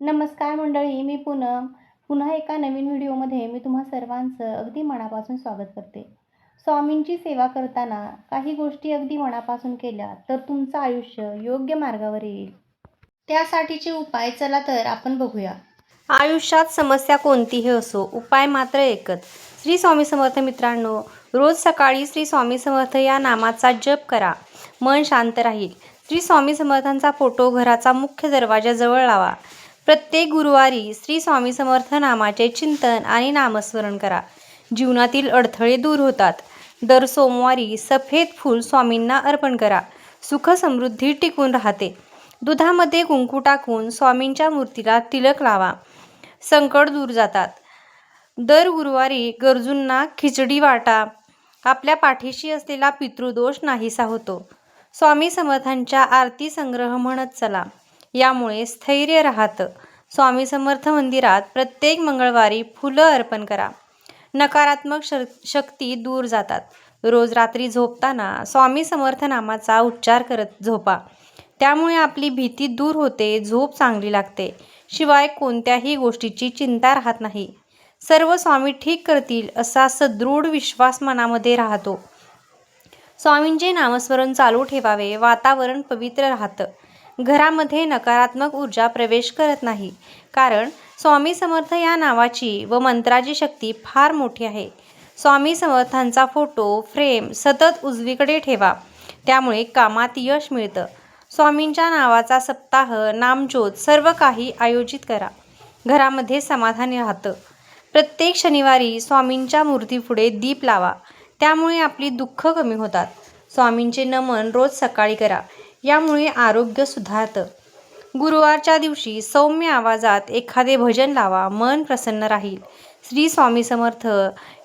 नमस्कार मंडळी, मी पूनम. पुन्हा एका नवीन व्हिडिओमध्ये मी तुम्हा सर्वांचं अगदी मनापासून स्वागत करते. स्वामींची सेवा करताना काही गोष्टी अगदी मनापासून केल्या तर तुमचं आयुष्य योग्य मार्गावर येईल. त्यासाठीचे उपाय चला तर आपण बघूया. आयुष्यात समस्या कोणतीही असो, उपाय मात्र एकच. श्री स्वामी समर्थ मित्रांनो, रोज सकाळी श्री स्वामी समर्थ या नामाचा जप करा. मन शांत राहील. श्री स्वामी समर्थांचा फोटो घराचा मुख्य दरवाजाजवळ लावा. प्रत्येक गुरुवारी श्री स्वामी समर्थ नामाचे चिंतन आणि नामस्मरण करा. जीवनातील अडथळे दूर होतात. दर सोमवारी सफेद फूल स्वामींना अर्पण करा. सुख समृद्धी टिकून राहते. दुधामध्ये कुंकू टाकून स्वामींच्या मूर्तीला तिलक लावा. संकट दूर जातात. दर गुरुवारी गरजूंना खिचडी वाटा. आपल्या पाठीशी असलेला पितृदोष नाहीसा होतो. स्वामी समर्थांच्या आरती संग्रह म्हणत चला. यामुळे स्थैर्य राहतं. स्वामी समर्थ मंदिरात प्रत्येक मंगळवारी फुलं अर्पण करा. नकारात्मक शक्ती दूर जातात. रोज रात्री झोपताना स्वामी समर्थ नामाचा उच्चार करत झोपा. त्यामुळे आपली भीती दूर होते, झोप चांगली लागते. शिवाय कोणत्याही गोष्टीची चिंता राहत नाही. सर्व स्वामी ठीक करतील असा सदृढ विश्वास मनामध्ये राहतो. स्वामींचे नामस्मरण चालू ठेवावे. वातावरण पवित्र राहतं. घरामध्ये नकारात्मक ऊर्जा प्रवेश करत नाही. कारण स्वामी समर्थ या नावाची व मंत्राची शक्ती फार मोठी आहे. स्वामी समर्थांचा फोटो फ्रेम सतत उजवीकडे ठेवा. त्यामुळे कामात यश मिळतं. स्वामींच्या नावाचा सप्ताह, नामज्योत सर्व काही आयोजित करा. घरामध्ये समाधान राहतं. प्रत्येक शनिवारी स्वामींच्या मूर्तीपुढे दीप लावा. त्यामुळे आपली दुःख कमी होतात. स्वामींचे नमन रोज सकाळी करा. यामुळे आरोग्य सुधारतं. गुरुवारच्या दिवशी सौम्य आवाजात एखादे भजन लावा. मन प्रसन्न राहील. श्री स्वामी समर्थ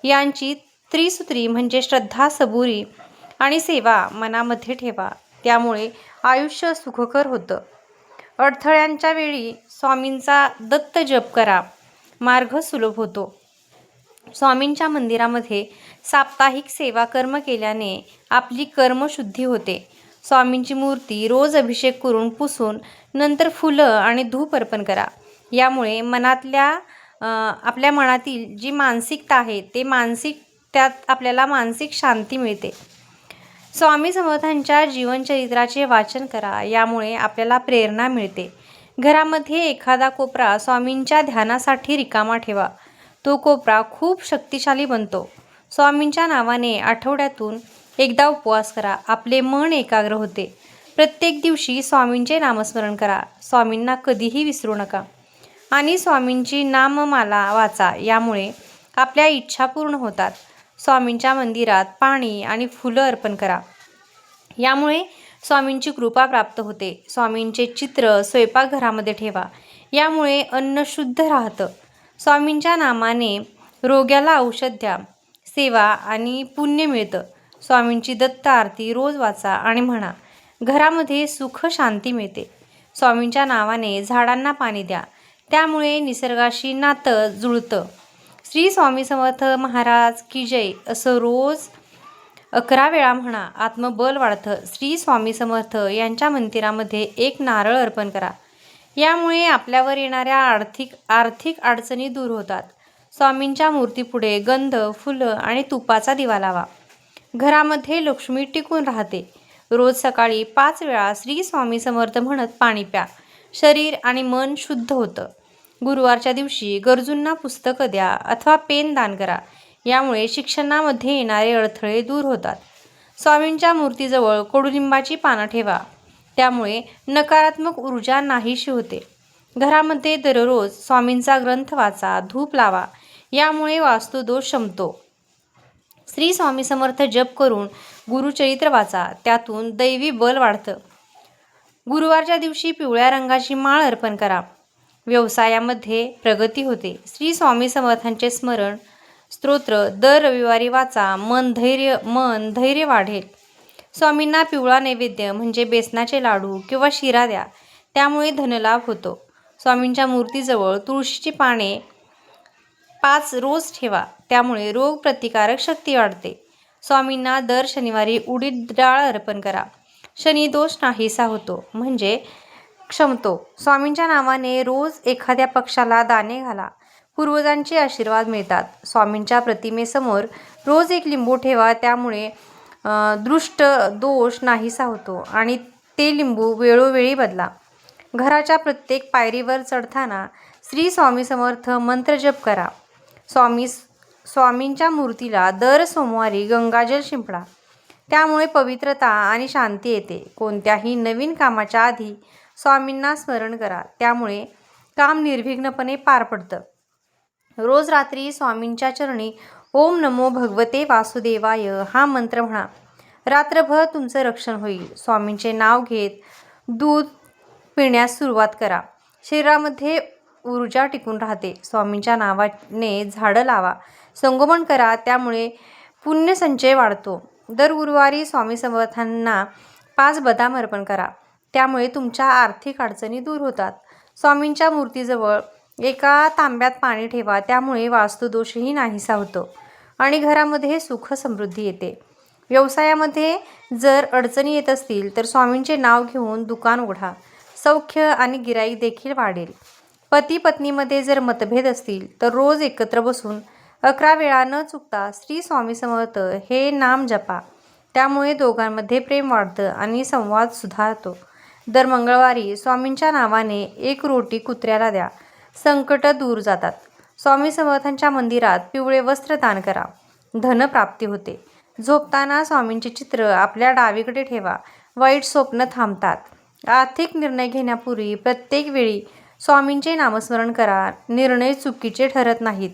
यांची त्रिसूत्री म्हणजे श्रद्धा, सबुरी आणि सेवा मनामध्ये ठेवा. त्यामुळे आयुष्य सुखकर होतं. अडथळ्यांच्या वेळी स्वामींचा दत्त जप करा. मार्ग सुलभ होतो. स्वामींच्या मंदिरामध्ये साप्ताहिक सेवा कर्म केल्याने आपली कर्मशुद्धी होते. स्वामींची मूर्ती रोज अभिषेक करून पुसून नंतर फुलं आणि धूप अर्पण करा. यामुळे आपल्या मनातील जी मानसिकता आहे त्यात आपल्याला मानसिक शांती मिळते. स्वामी समर्थांच्या जीवनचरित्राचे वाचन करा. यामुळे आपल्याला प्रेरणा मिळते. घरामध्ये एखादा कोपरा स्वामींच्या ध्यानासाठी रिकामा ठेवा. तो कोपरा खूप शक्तिशाली बनतो. स्वामींच्या नावाने आठवड्यातून एकदा उपवास करा. आपले मन एकाग्र होते. प्रत्येक दिवशी स्वामींचे नामस्मरण करा. स्वामींना कधीही विसरू नका. आणि स्वामींची नाममाला वाचा. यामुळे आपल्या इच्छा पूर्ण होतात. स्वामींच्या मंदिरात पाणी आणि फुलं अर्पण करा. यामुळे स्वामींची कृपा प्राप्त होते. स्वामींचे चित्र स्वयंपाकघरामध्ये ठेवा. यामुळे अन्न शुद्ध राहतं. स्वामींच्या नामाने रोग्याला औषध द्या. सेवा आणि पुण्य मिळतं. स्वामींची दत्त आरती रोज वाचा आणि म्हणा. घरामध्ये सुख शांती मिळते. स्वामींच्या नावाने झाडांना पाणी द्या. त्यामुळे निसर्गाशी नातं जुळतं. श्री स्वामी समर्थ महाराज की जय असं रोज 11 वेळा म्हणा. आत्मबल वाढतं. श्री स्वामी समर्थ यांच्या मंदिरामध्ये एक नारळ अर्पण करा. यामुळे आपल्यावर येणाऱ्या आर्थिक अडचणी दूर होतात. स्वामींच्या मूर्तीपुढे गंध, फुलं आणि तुपाचा दिवा लावा. घरामध्ये लक्ष्मी टिकून राहते. रोज सकाळी 5 वेळा श्री स्वामी समर्थ म्हणत पाणी प्या. शरीर आणि मन शुद्ध होतं. गुरुवारच्या दिवशी गरजूंना पुस्तकं द्या अथवा पेन दान करा. यामुळे शिक्षणामध्ये येणारे अडथळे दूर होतात. स्वामींच्या मूर्तीजवळ कडुलिंबाची पानं ठेवा. त्यामुळे नकारात्मक ऊर्जा नाहीशी होते. घरामध्ये दररोज स्वामींचा ग्रंथ वाचा. धूप लावा. यामुळे वास्तुदोष शमतो. श्री स्वामी समर्थ जप करून गुरुचरित्र वाचा. त्यातून दैवी बल वाढतं. गुरुवारच्या दिवशी पिवळ्या रंगाची माळ अर्पण करा. व्यवसायामध्ये प्रगती होते. श्री स्वामी समर्थांचे स्मरण स्तोत्र दर रविवारी वाचा. मन धैर्य वाढेल. स्वामींना पिवळा नैवेद्य म्हणजे बेसनाचे लाडू किंवा शिरा द्या. त्यामुळे धनलाभ होतो. स्वामींच्या मूर्तीजवळ तुळशीची पाने 5 रोज ठेवा. त्यामुळे रोग प्रतिकारक शक्ती वाढते. स्वामींना दर शनिवारी उडीद डाळ अर्पण करा. शनिदोष नाहीसा होतो. म्हणजे क्षमतो. स्वामींच्या नावाने रोज एखाद्या पक्षाला दाणे घाला. पूर्वजांचे आशीर्वाद मिळतात. स्वामींच्या प्रतिमेसमोर रोज एक लिंबू ठेवा, त्यामुळे दृष्ट दोष नाहीसा होतो आणि ते लिंबू वेळोवेळी बदला. घराच्या प्रत्येक पायरीवर चढताना श्री स्वामी समर्थ मंत्र जप करा. स्वामींच्या मूर्तीला दर सोमवारी गंगाजल शिंपडा, त्यामुळे पवित्रता आणि शांती येते. कोणत्याही नवीन कामाच्या आधी स्वामींना स्मरण करा, त्यामुळे काम निर्विघ्नपणे पार पडतं. रोज रात्री स्वामींच्या चरणी ओम नमो भगवते वासुदेवाय हा मंत्र म्हणा. रात्रभर तुमचं रक्षण होईल. स्वामींचे नाव घेत दूध पिण्यास सुरुवात करा. शरीरामध्ये ऊर्जा टिकून राहते. स्वामींच्या नावाने झाडं लावा, संगोपन करा, त्यामुळे पुण्यसंचय वाढतो. दर गुरुवारी स्वामी समर्थांना 5 बदाम अर्पण करा, त्यामुळे तुमच्या आर्थिक अडचणी दूर होतात. स्वामींच्या मूर्तीजवळ एका तांब्यात पाणी ठेवा, त्यामुळे वास्तुदोषही नाहीसा होतो आणि घरामध्ये सुख समृद्धी येते. व्यवसायामध्ये जर अडचणी येत असतील तर स्वामींचे नाव घेऊन दुकान उघडा. सौख्य आणि गिराईक देखील वाढेल. पती पत्नीमध्ये जर मतभेद असतील तर रोज एकत्र बसून 11 वेळा न चुकता श्री स्वामी समर्थ हे नाम जपा, त्यामुळे दोघांमध्ये प्रेम वाढतं आणि संवाद सुधारतो. दर मंगळवारी स्वामींच्या नावाने 1 रोटी कुत्र्याला द्या, संकट दूर जातात. स्वामी समर्थांच्या मंदिरात पिवळे वस्त्र दान करा, धनप्राप्ती होते. झोपताना स्वामींचे चित्र आपल्या डावीकडे ठेवा, वाईट स्वप्न थांबतात. आर्थिक निर्णय घेण्यापूर्वी प्रत्येक वेळी स्वामींचे नामस्मरण करा, निर्णय चुकीचे ठरत नाहीत.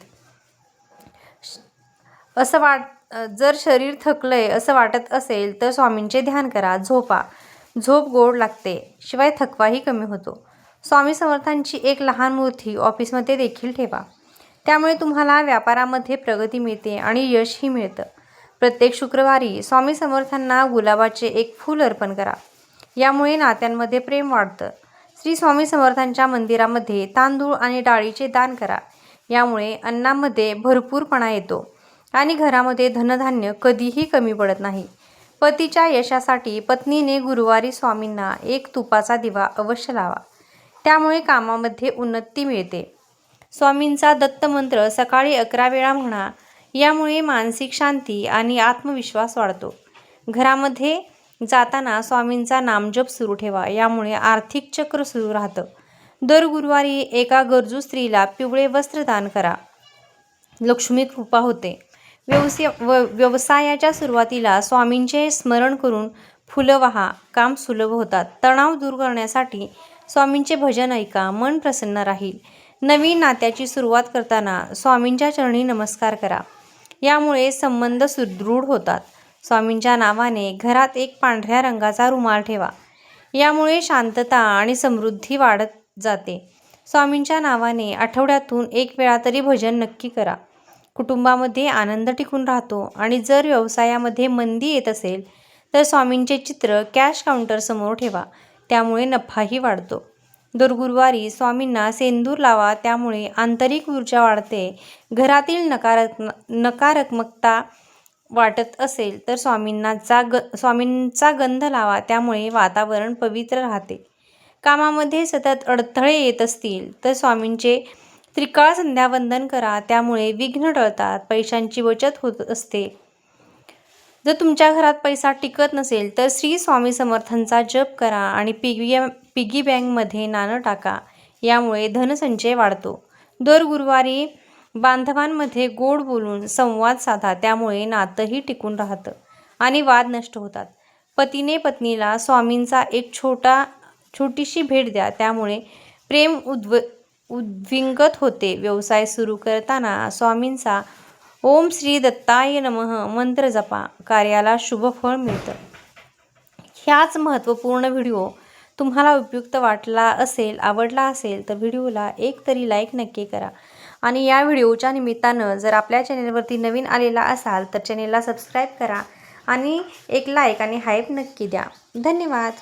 जर शरीर थकलंय असं वाटत असेल तर स्वामींचे ध्यान करा, झोपा. झोप गोड लागते, शिवाय थकवाही कमी होतो. स्वामी समर्थांची एक लहान मूर्ती ऑफिसमध्ये देखील ठेवा, त्यामुळे तुम्हाला व्यापारामध्ये प्रगती मिळते आणि यशही मिळतं. प्रत्येक शुक्रवारी स्वामी समर्थांना गुलाबाचे 1 फूल अर्पण करा, यामुळे नात्यांमध्ये प्रेम वाढतं. श्री स्वामी समर्थांच्या मंदिरामध्ये तांदूळ आणि डाळीचे दान करा, यामुळे अन्नामध्ये भरपूरपणा येतो आणि घरामध्ये धनधान्य कधीही कमी पडत नाही. पतीच्या यशासाठी पत्नीने गुरुवारी स्वामींना 1 तुपाचा दिवा अवश्य लावा, त्यामुळे कामामध्ये उन्नती मिळते. स्वामींचा दत्तमंत्र सकाळी 11 वेळा म्हणा, यामुळे मानसिक शांती आणि आत्मविश्वास वाढतो. घरामध्ये जाताना स्वामींचा नामजप सुरू ठेवा, यामुळे आर्थिक चक्र सुरू राहतं. दर गुरुवारी एका गरजू स्त्रीला पिवळे वस्त्र दान करा, लक्ष्मी कृपा होते. व्यवसायाच्या सुरुवातीला स्वामींचे स्मरण करून फुलं वाहा, काम सुलभ होतात. तणाव दूर करण्यासाठी स्वामींचे भजन ऐका, मन प्रसन्न राहील. नवीन नात्याची सुरुवात करताना स्वामींच्या चरणी नमस्कार करा, यामुळे संबंध सुदृढ होतात. स्वामींच्या नावाने घरात एक पांढऱ्या रंगाचा रुमाल ठेवा, यामुळे शांतता आणि समृद्धी वाढत जाते. स्वामींच्या नावाने आठवड्यातून 1 वेळा तरी भजन नक्की करा. कुटुंबामध्ये आनंद टिकून राहतो आणि जर व्यवसायामध्ये मंदी येत असेल तर स्वामींचे चित्र कॅश काउंटरसमोर ठेवा, त्यामुळे नफाही वाढतो. दर गुरुवारी स्वामींना सेंदूर लावा, त्यामुळे आंतरिक ऊर्जा वाढते. घरातील नकारात्मकता वाटत असेल तर स्वामींचा गंध लावा, त्यामुळे वातावरण पवित्र राहते. कामामध्ये सतत अडथळे येत असतील तर स्वामींचे त्रिकाळ संध्यावंदन करा, त्यामुळे विघ्न टळतात. पैशांची बचत होत असते. जर तुमच्या घरात पैसा टिकत नसेल तर श्री स्वामी समर्थांचा जप करा आणि पिगी बँकमध्ये नाणं टाका, यामुळे धनसंचय वाढतो. दर गुरुवारी बांधवांमध्ये गोड बोलून संवाद साधा, त्यामुळे नातंही टिकून राहतं आणि वाद नष्ट होतात. पतीने पत्नीला स्वामींचा एक छोटीशी भेट द्या, त्यामुळे प्रेम उद्विग्नत होते. व्यवसाय सुरू करताना स्वामींचा ओम श्री दत्ताय नमः मंत्र जपा, कार्याला शुभ फळ मिळतं. ह्याच महत्त्वपूर्ण व्हिडिओ तुम्हाला उपयुक्त आवडला असेल तर व्हिडिओला एक तरी लाईक नक्की करा आणि या व्हिडिओच्या निमित्तानं जर आपल्या चॅनेलवरती नवीन आलेला असाल तर चॅनेलला सबस्क्राईब करा आणि एक लाईक आणि हाईप नक्की द्या. धन्यवाद.